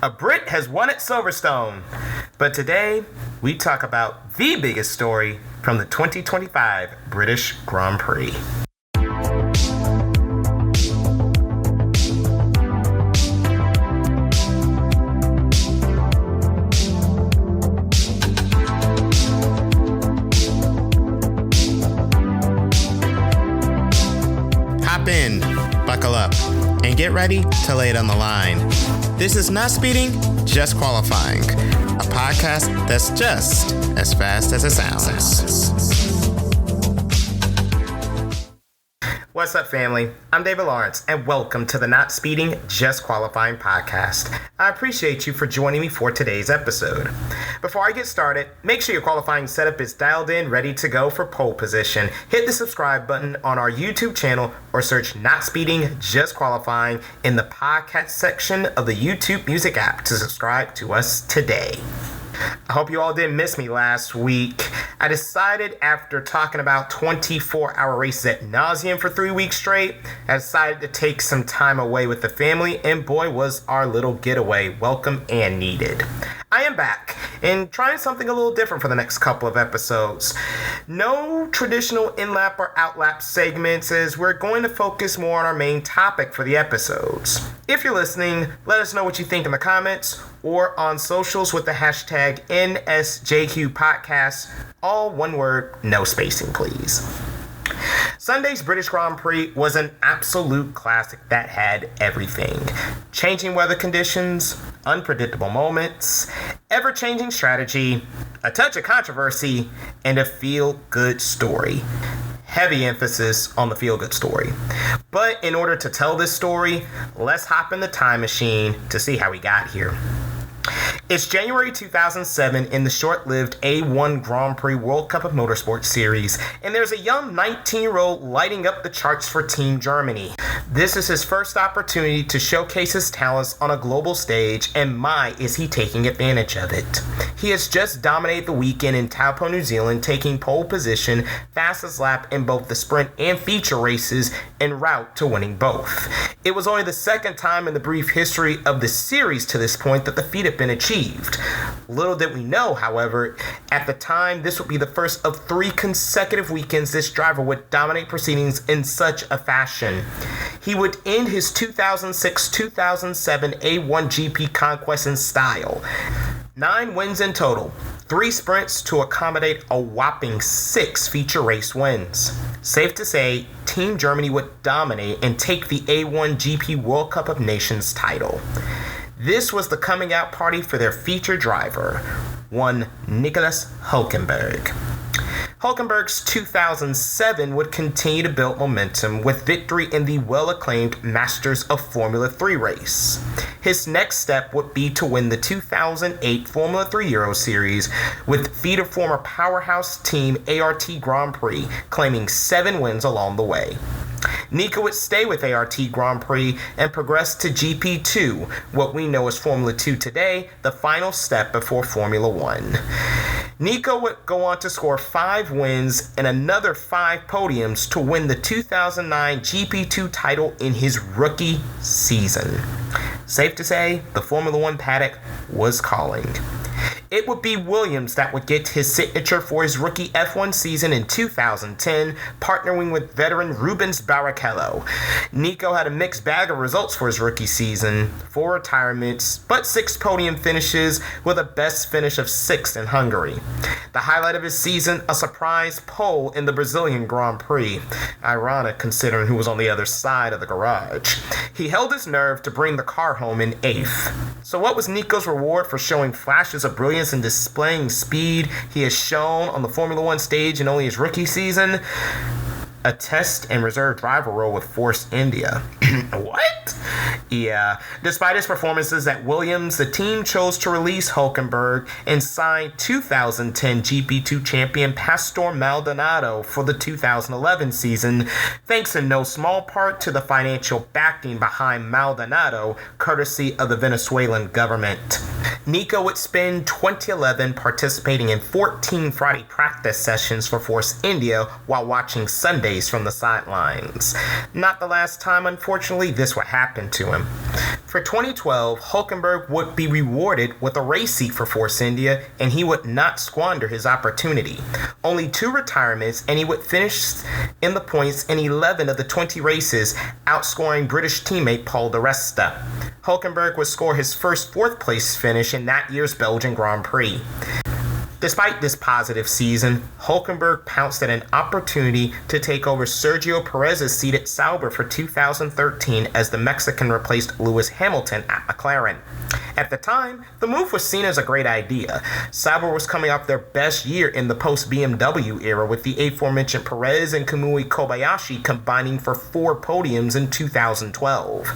A Brit has won at Silverstone. But today, we talk about the biggest story from the 2025 British Grand Prix. Hop in, buckle up, and get ready to lay it on the line. This is Not Speeding, Just Qualifying, a podcast that's just as fast as it sounds. What's up, family? I'm David Lawrence, and welcome to the Not Speeding, Just Qualifying podcast. I appreciate you for joining me for today's episode. Before I get started, make sure your qualifying setup is dialed in, ready to go for pole position. Hit the subscribe button on our YouTube channel or search Not Speeding, Just Qualifying in the podcast section of the YouTube Music app to subscribe to us today. I hope you all didn't miss me last week. I decided after talking about 24-hour races ad nauseum for 3 weeks straight, I decided to take some time away with the family, and boy was our little getaway welcome and needed. I am back and trying something a little different for the next couple of episodes. No traditional in-lap or out-lap segments, as we're going to focus more on our main topic for the episodes. If you're listening, let us know what you think in the comments or on socials with the hashtag NSJQ Podcast. All one word, no spacing, please. Sunday's British Grand Prix was an absolute classic that had everything. Changing weather conditions, unpredictable moments, ever-changing strategy, a touch of controversy, and a feel-good story. Heavy emphasis on the feel-good story. But in order to tell this story, let's hop in the time machine to see how we got here. It's January 2007 in the short-lived A1 Grand Prix World Cup of Motorsport series, and there's a young 19-year-old lighting up the charts for Team Germany. This is his first opportunity to showcase his talents on a global stage, and my, is he taking advantage of it. He has just dominated the weekend in Taupo, New Zealand, taking pole position, fastest lap in both the sprint and feature races, en route to winning both. It was only the second time in the brief history of the series to this point that the feat had been achieved. Little did we know, however, at the time this would be the first of 3 consecutive weekends this driver would dominate proceedings in such a fashion. He would end his 2006-2007 A1 GP conquest in style. 9 wins in total, 3 sprints to accommodate a whopping 6 feature race wins. Safe to say, Team Germany would dominate and take the A1 GP World Cup of Nations title. This was the coming out party for their feature driver, one Nico Hulkenberg. Hulkenberg's 2007 would continue to build momentum with victory in the well-acclaimed Masters of Formula 3 race. His next step would be to win the 2008 Formula 3 Euro Series with feat of former powerhouse team ART Grand Prix, claiming 7 wins along the way. Nico would stay with ART Grand Prix and progress to GP2, what we know as Formula 2 today, the final step before Formula 1. Nico would go on to score 5 wins and another 5 podiums to win the 2009 GP2 title in his rookie season. Safe to say, the Formula 1 paddock was calling. It would be Williams that would get his signature for his rookie F1 season in 2010, partnering with veteran Rubens Barrichello. Nico had a mixed bag of results for his rookie season, 4 retirements, but 6 podium finishes with a best finish of 6th in Hungary. The highlight of his season, a surprise pole in the Brazilian Grand Prix. Ironic considering who was on the other side of the garage. He held his nerve to bring the car home in 8th. So what was Nico's reward for showing flashes of brilliance and displaying speed he has shown on the Formula 1 stage in only his rookie season? A test and reserve driver role with Force India. What? Yeah. Despite his performances at Williams, the team chose to release Hulkenberg and sign 2010 GP2 champion Pastor Maldonado for the 2011 season, thanks in no small part to the financial backing behind Maldonado, courtesy of the Venezuelan government. Nico would spend 2011 participating in 14 Friday practice sessions for Force India while watching Sundays from the sidelines. Not the last time, unfortunately, this would happen to him. For 2012, Hulkenberg would be rewarded with a race seat for Force India, and he would not squander his opportunity. Only 2 retirements, and he would finish in the points in 11 of the 20 races, outscoring British teammate Paul di Resta. Hulkenberg would score his first 4th place finish in that year's Belgian Grand Prix. Despite this positive season, Hulkenberg pounced at an opportunity to take over Sergio Perez's seat at Sauber for 2013 as the Mexican replaced Lewis Hamilton at McLaren. At the time, the move was seen as a great idea. Sauber was coming off their best year in the post-BMW era, with the aforementioned Perez and Kamui Kobayashi combining for 4 podiums in 2012.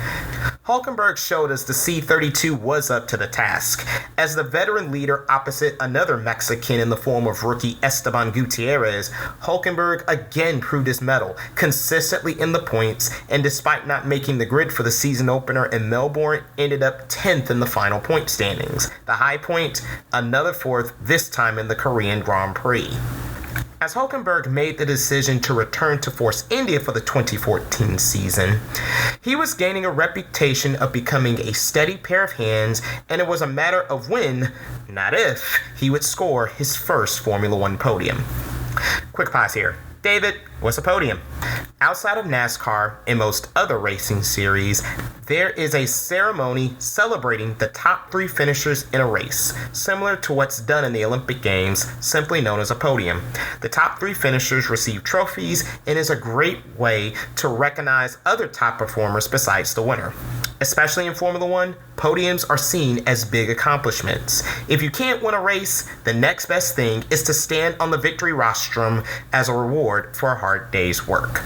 Hulkenberg showed us the C32 was up to the task. As the veteran leader opposite another Mexican in the form of rookie Esteban Gutierrez, Hulkenberg again proved his mettle, consistently in the points, and despite not making the grid for the season opener in Melbourne, ended up 10th in the final point standings. The high point, another 4th, this time in the Korean Grand Prix. As Hulkenberg made the decision to return to Force India for the 2014 season, he was gaining a reputation of becoming a steady pair of hands, and it was a matter of when, not if, he would score his first Formula One podium. Quick pause here. David, what's a podium? Outside of NASCAR and most other racing series, there is a ceremony celebrating the top 3 finishers in a race, similar to what's done in the Olympic Games, simply known as a podium. The top 3 finishers receive trophies and is a great way to recognize other top performers besides the winner. Especially in Formula One, podiums are seen as big accomplishments. If you can't win a race, the next best thing is to stand on the victory rostrum as a reward for a hard day's work.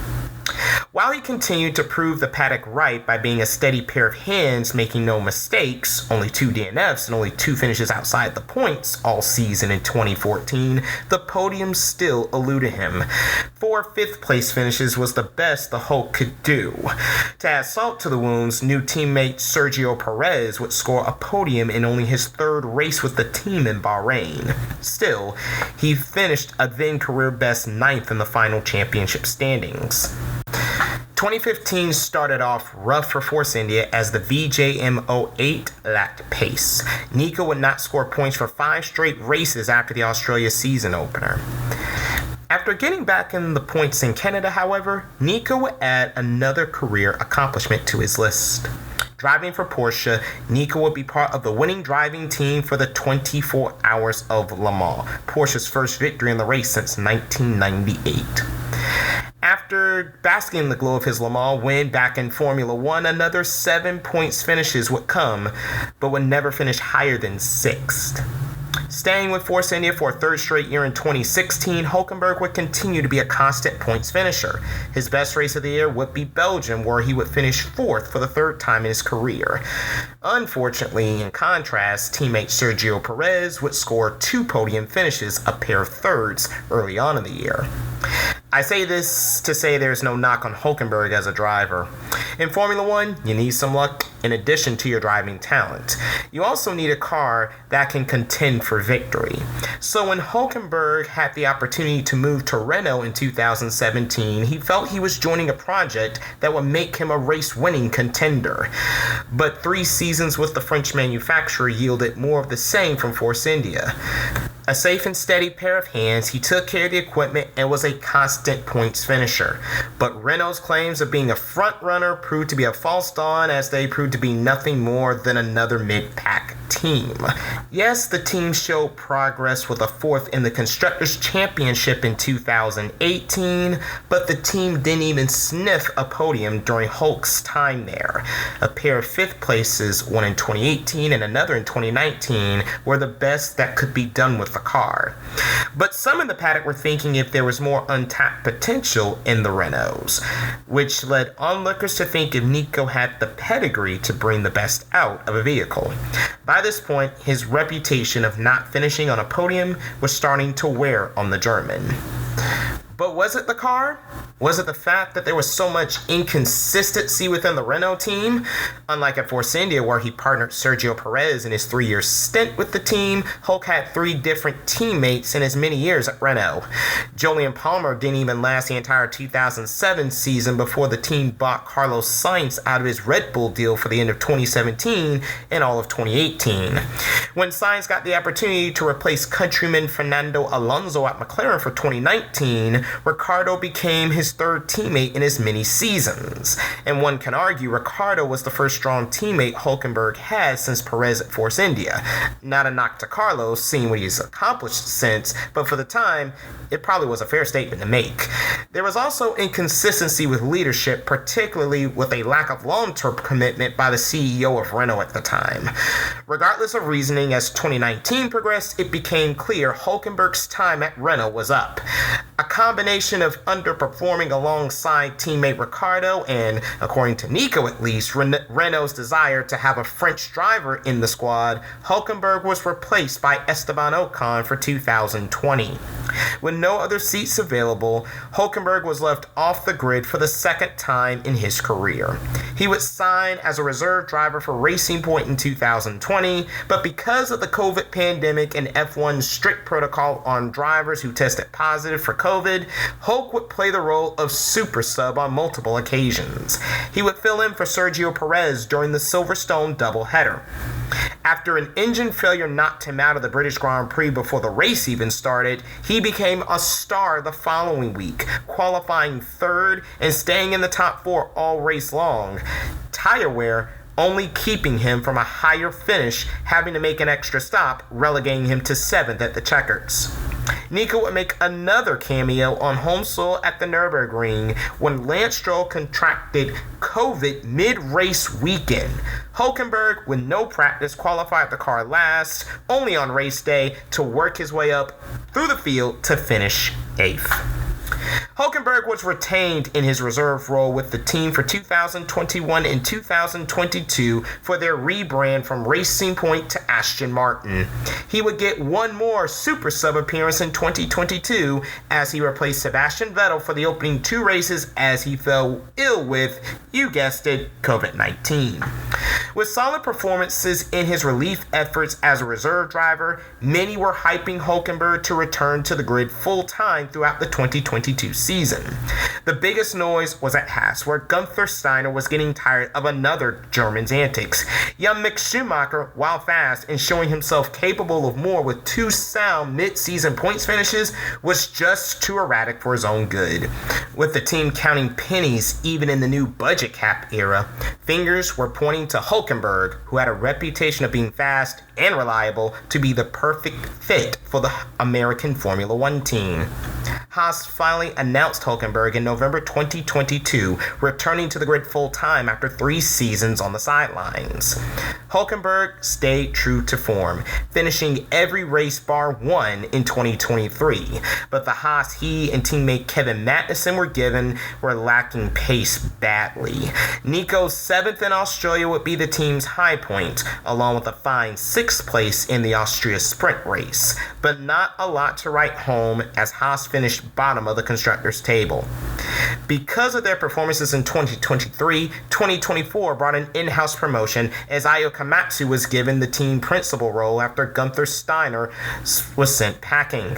While he continued to prove the paddock right by being a steady pair of hands, making no mistakes, only 2 DNFs and only 2 finishes outside the points all season in 2014, the podium still eluded him. 4 5th-place finishes was the best the Hulk could do. To add salt to the wounds, new teammate Sergio Perez would score a podium in only his 3rd race with the team in Bahrain. Still, he finished a then career best 9th in the final championship standings. 2015 started off rough for Force India as the VJM08 lacked pace. Nico would not score points for 5 straight races after the Australia season opener. After getting back in the points in Canada, however, Nico would add another career accomplishment to his list. Driving for Porsche, Nico would be part of the winning driving team for the 24 Hours of Le Mans, Porsche's first victory in the race since 1998. After basking in the glow of his Le Mans win back in Formula One, another 7 points finishes would come, but would never finish higher than 6th. Staying with Force India for a 3rd straight year in 2016, Hulkenberg would continue to be a constant points finisher. His best race of the year would be Belgium, where he would finish 4th for the 3rd time in his career. Unfortunately, in contrast, teammate Sergio Perez would score 2 podium finishes, a pair of 3rds, early on in the year. I say this to say there's no knock on Hulkenberg as a driver. In Formula One, you need some luck in addition to your driving talent. You also need a car that can contend for victory. So when Hulkenberg had the opportunity to move to Renault in 2017, he felt he was joining a project that would make him a race-winning contender. But 3 seasons with the French manufacturer yielded more of the same from Force India. A safe and steady pair of hands, he took care of the equipment and was a constant points finisher. But Renault's claims of being a front runner proved to be a false dawn, as they proved to be nothing more than another mid-pack team. Yes, the team showed progress with a 4th in the Constructors' Championship in 2018, but the team didn't even sniff a podium during Hulk's time there. A pair of 5th places, one in 2018 and another in 2019, were the best that could be done with the car. But some in the paddock were thinking if there was more untapped potential in the Renaults, which led onlookers to think if Nico had the pedigree to bring the best out of a vehicle. By this point, his reputation of not finishing on a podium was starting to wear on the German. But was it the car? Was it the fact that there was so much inconsistency within the Renault team? Unlike at Force India, where he partnered Sergio Perez in his 3-year stint with the team, Hulk had 3 different teammates in his many years at Renault. Julian Palmer didn't even last the entire 2007 season before the team bought Carlos Sainz out of his Red Bull deal for the end of 2017 and all of 2018. When Sainz got the opportunity to replace countryman Fernando Alonso at McLaren for 2019, Ricciardo became his 3rd teammate in as many seasons. And one can argue Ricciardo was the first strong teammate Hulkenberg had since Perez at Force India. Not a knock to Carlos, seeing what he's accomplished since, but for the time, it probably was a fair statement to make. There was also inconsistency with leadership, particularly with a lack of long-term commitment by the CEO of Renault at the time. Regardless of reasoning, as 2019 progressed, it became clear Hulkenberg's time at Renault was up. A combination of underperforming alongside teammate Ricciardo and, according to Nico at least, Renault's desire to have a French driver in the squad, Hulkenberg was replaced by Esteban Ocon for 2020. With no other seats available, Hulkenberg was left off the grid for the 2nd time in his career. He would sign as a reserve driver for Racing Point in 2020, but because of the COVID pandemic and F1's strict protocol on drivers who tested positive for COVID, Hulk would play the role of Super Sub on multiple occasions. He would fill in for Sergio Perez during the Silverstone doubleheader. After an engine failure knocked him out of the British Grand Prix before the race even started, he became a star the following week, qualifying 3rd and staying in the top 4 all race long. Tire wear only keeping him from a higher finish, having to make an extra stop, relegating him to 7th at the checkers. Nico would make another cameo on home soil at the Nürburgring when Lance Stroll contracted COVID mid-race weekend. Hulkenberg, with no practice, qualified the car last, only on race day, to work his way up through the field to finish 8th. Hulkenberg was retained in his reserve role with the team for 2021 and 2022 for their rebrand from Racing Point to Aston Martin. He would get one more Super Sub appearance in 2022 as he replaced Sebastian Vettel for the opening 2 races as he fell ill with, you guessed it, COVID-19. With solid performances in his relief efforts as a reserve driver, many were hyping Hulkenberg to return to the grid full-time throughout the 2022 season. The biggest noise was at Haas, where Gunther Steiner was getting tired of another German's antics. Young Mick Schumacher, while fast and showing himself capable of more with 2 sound mid-season points finishes, was just too erratic for his own good. With the team counting pennies even in the new budget cap era, fingers were pointing to Hulkenberg, who had a reputation of being fast and reliable, to be the perfect fit for the American Formula One team. Haas finally announced Hulkenberg in November 2022, returning to the grid full-time after 3 seasons on the sidelines. Hulkenberg stayed true to form, finishing every race bar 1 in 2023, but the Haas he and teammate Kevin Magnussen were given were lacking pace badly. Nico's 7th in Australia would be the team's high point, along with a fine 6th place in the Austria sprint race, but not a lot to write home as Haas finished bottom of the constructors table. Because of their performances in 2023, 2024 brought an in-house promotion as Ayo Komatsu was given the team principal role after Gunther Steiner was sent packing.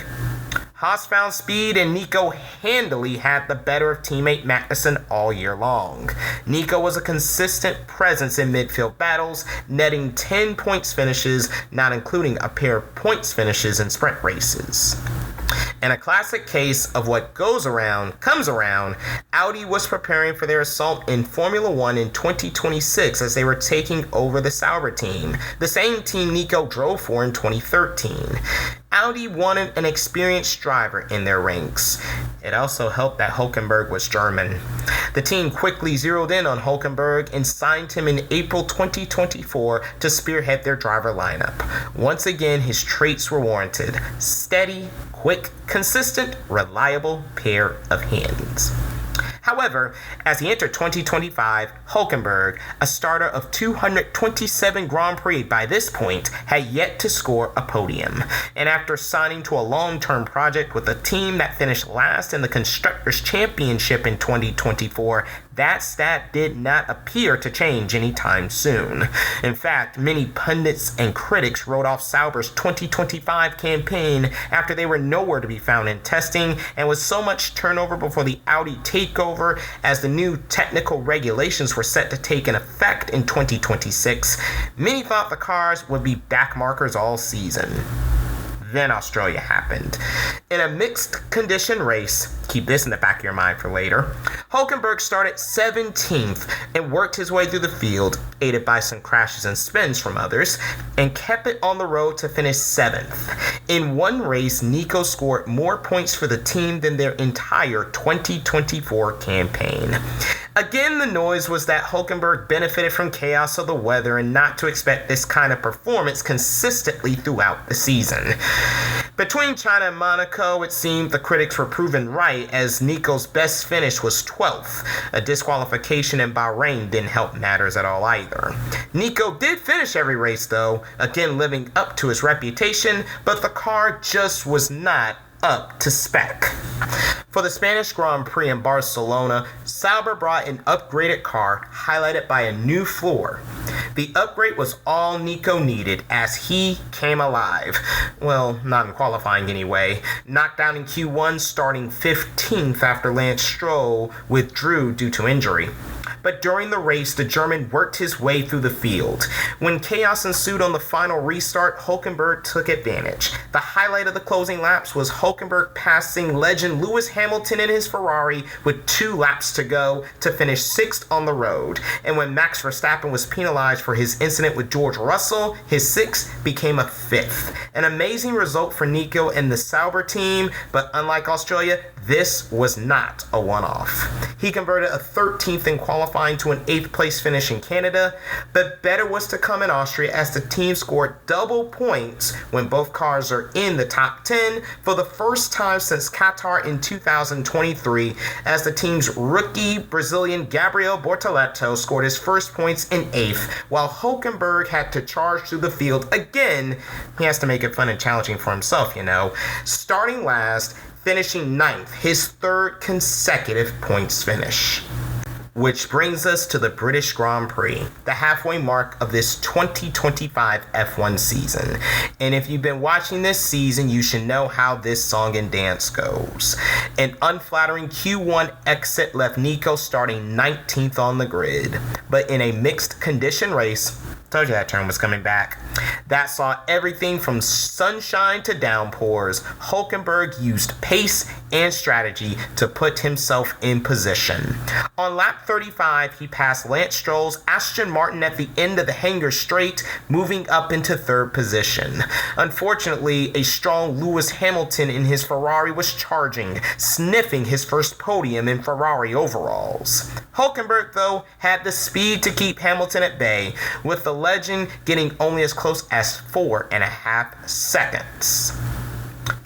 Haas found speed and Nico handily had the better of teammate Magnussen all year long. Nico was a consistent presence in midfield battles, netting 10 points finishes, not including a pair of points finishes in sprint races. In a classic case of what goes around comes around, Audi was preparing for their assault in Formula One in 2026 as they were taking over the Sauber team, the same team Nico drove for in 2013. Audi wanted an experienced driver in their ranks. It also helped that Hulkenberg was German. The team quickly zeroed in on Hulkenberg and signed him in April 2024 to spearhead their driver lineup. Once again, his traits were warranted: steady, quick, consistent, reliable pair of hands. However, as he entered 2025, Hulkenberg, a starter of 227 Grand Prix by this point, had yet to score a podium. And after signing to a long-term project with a team that finished last in the Constructors' Championship in 2024, that stat did not appear to change anytime soon. In fact, many pundits and critics wrote off Sauber's 2025 campaign after they were nowhere to be found in testing, and with so much turnover before the Audi takeover as the new technical regulations were set to take in effect in 2026, many thought the cars would be backmarkers all season. Then Australia happened. In a mixed condition race, keep this in the back of your mind for later, Hulkenberg started 17th and worked his way through the field, aided by some crashes and spins from others, and kept it on the road to finish 7th. In one race, Nico scored more points for the team than their entire 2024 campaign. Again, the noise was that Hulkenberg benefited from chaos of the weather and not to expect this kind of performance consistently throughout the season. Between China and Monaco, it seemed the critics were proven right, as Nico's best finish was 12th. A disqualification in Bahrain didn't help matters at all either. Nico did finish every race though, again living up to his reputation, but the car just was not up to spec. For the Spanish Grand Prix in Barcelona, Sauber brought an upgraded car highlighted by a new floor. The upgrade was all Nico needed as he came alive. Well, not in qualifying anyway. Knocked down in Q1, starting 15th after Lance Stroll withdrew due to injury. But during the race, the German worked his way through the field. When chaos ensued on the final restart, Hulkenberg took advantage. The highlight of the closing laps was Hulkenberg passing legend Lewis Hamilton in his Ferrari with 2 laps to go to finish 6th on the road. And when Max Verstappen was penalized for his incident with George Russell, his 6th became a 5th. An amazing result for Nico and the Sauber team, but unlike Australia, this was not a one-off. He converted a 13th in qualifying to an 8th place finish in Canada, but better was to come in Austria as the team scored double points when both cars are in the top 10 for the first time since Qatar in 2023, as the team's rookie Brazilian Gabriel Bortoleto scored his first points in 8th, while Hulkenberg had to charge through the field again. He has to make it fun and challenging for himself, you know. Starting last, finishing 9th, his 3rd consecutive points finish. Which brings us to the British Grand Prix, the halfway mark of this 2025 F1 season. And if you've been watching this season, you should know how this song and dance goes. An unflattering Q1 exit left Nico starting 19th on the grid. But in a mixed condition race, told you that term was coming back, that saw everything from sunshine to downpours, Hulkenberg used pace and strategy to put himself in position. On lap 35, he passed Lance Stroll's Aston Martin at the end of the Hanger Straight, moving up into 3rd position. Unfortunately, a strong Lewis Hamilton in his Ferrari was charging, sniffing his first podium in Ferrari overalls. Hulkenberg, though, had the speed to keep Hamilton at bay, with the legend getting only as close as 4.5 seconds.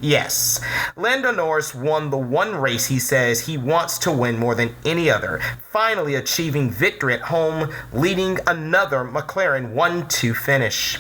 Yes, Lando Norris won the one race he says he wants to win more than any other, finally achieving victory at home, leading another McLaren 1-2 finish.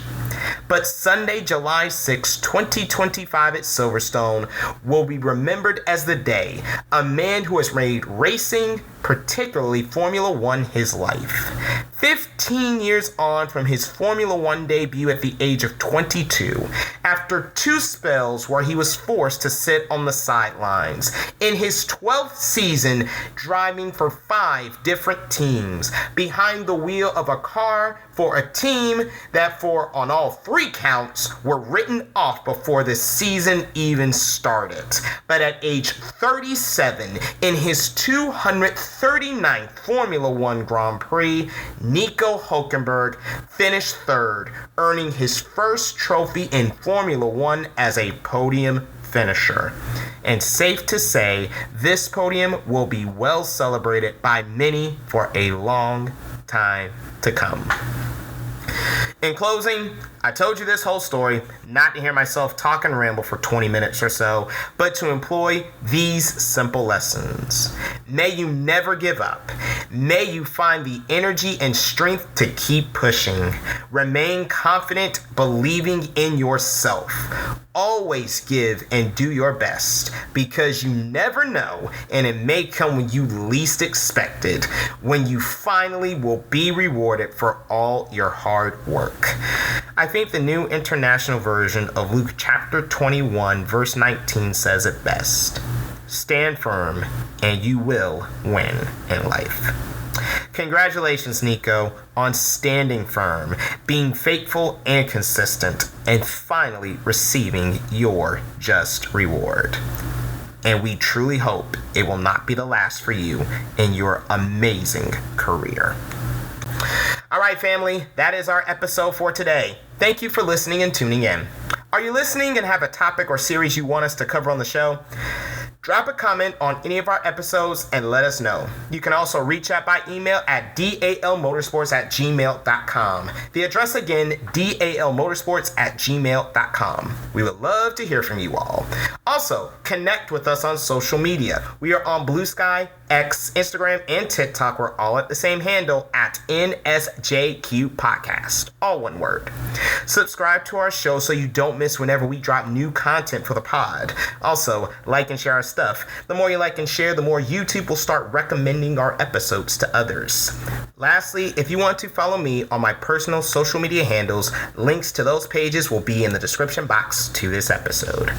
But Sunday, July 6, 2025 at Silverstone will be remembered as the day a man who has made racing, particularly Formula One, his life. 15 years on from his Formula One debut at the age of 22, after 2 spells where he was forced to sit on the sidelines. In his 12th season, driving for 5 different teams, behind the wheel of a car for a team that for on all 3 counts were written off before the season even started. But at age 37, in his 239th Formula One Grand Prix, Nico Hulkenberg finished 3rd, earning his first trophy in Formula One as a podium finisher. And safe to say, this podium will be well celebrated by many for a long time to come. In closing, I told you this whole story not to hear myself talk and ramble for 20 minutes or so, but to employ these simple lessons. May you never give up. May you find the energy and strength to keep pushing. Remain confident, believing in yourself. Always give and do your best, because you never know, and it may come when you least expect it, when you finally will be rewarded for all your hard work. I think the New International Version of Luke chapter 21 verse 19 says it best. Stand firm and you will win in life. Congratulations, Nico, on standing firm, being faithful and consistent, and finally receiving your just reward. And we truly hope it will not be the last for you in your amazing career. All right, family, that is our episode for today. Thank you for listening and tuning in. Are you listening and have a topic or series you want us to cover on the show? Drop a comment on any of our episodes and let us know. You can also reach out by email at dalmotorsports@gmail.com. The address again, dalmotorsports@gmail.com. We would love to hear from you all. Also, connect with us on social media. We are on Blue Sky, X, Instagram, and TikTok. We're all at the same handle at NSJQ Podcast. All one word. Subscribe to our show so you don't miss whenever we drop new content for the pod. Also, like and share our stuff. The more you like and share, the more YouTube will start recommending our episodes to others. Lastly, if you want to follow me on my personal social media handles, links to those pages will be in the description box to this episode.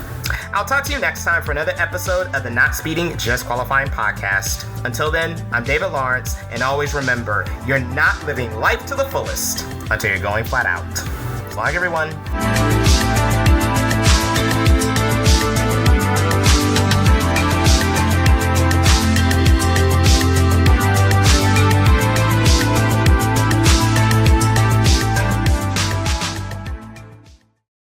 I'll talk to you next time for another episode of the Not Speeding, Just Qualifying podcast. Until then, I'm David Lawrence, and always remember, you're not living life to the fullest until you're going flat out. So long, everyone.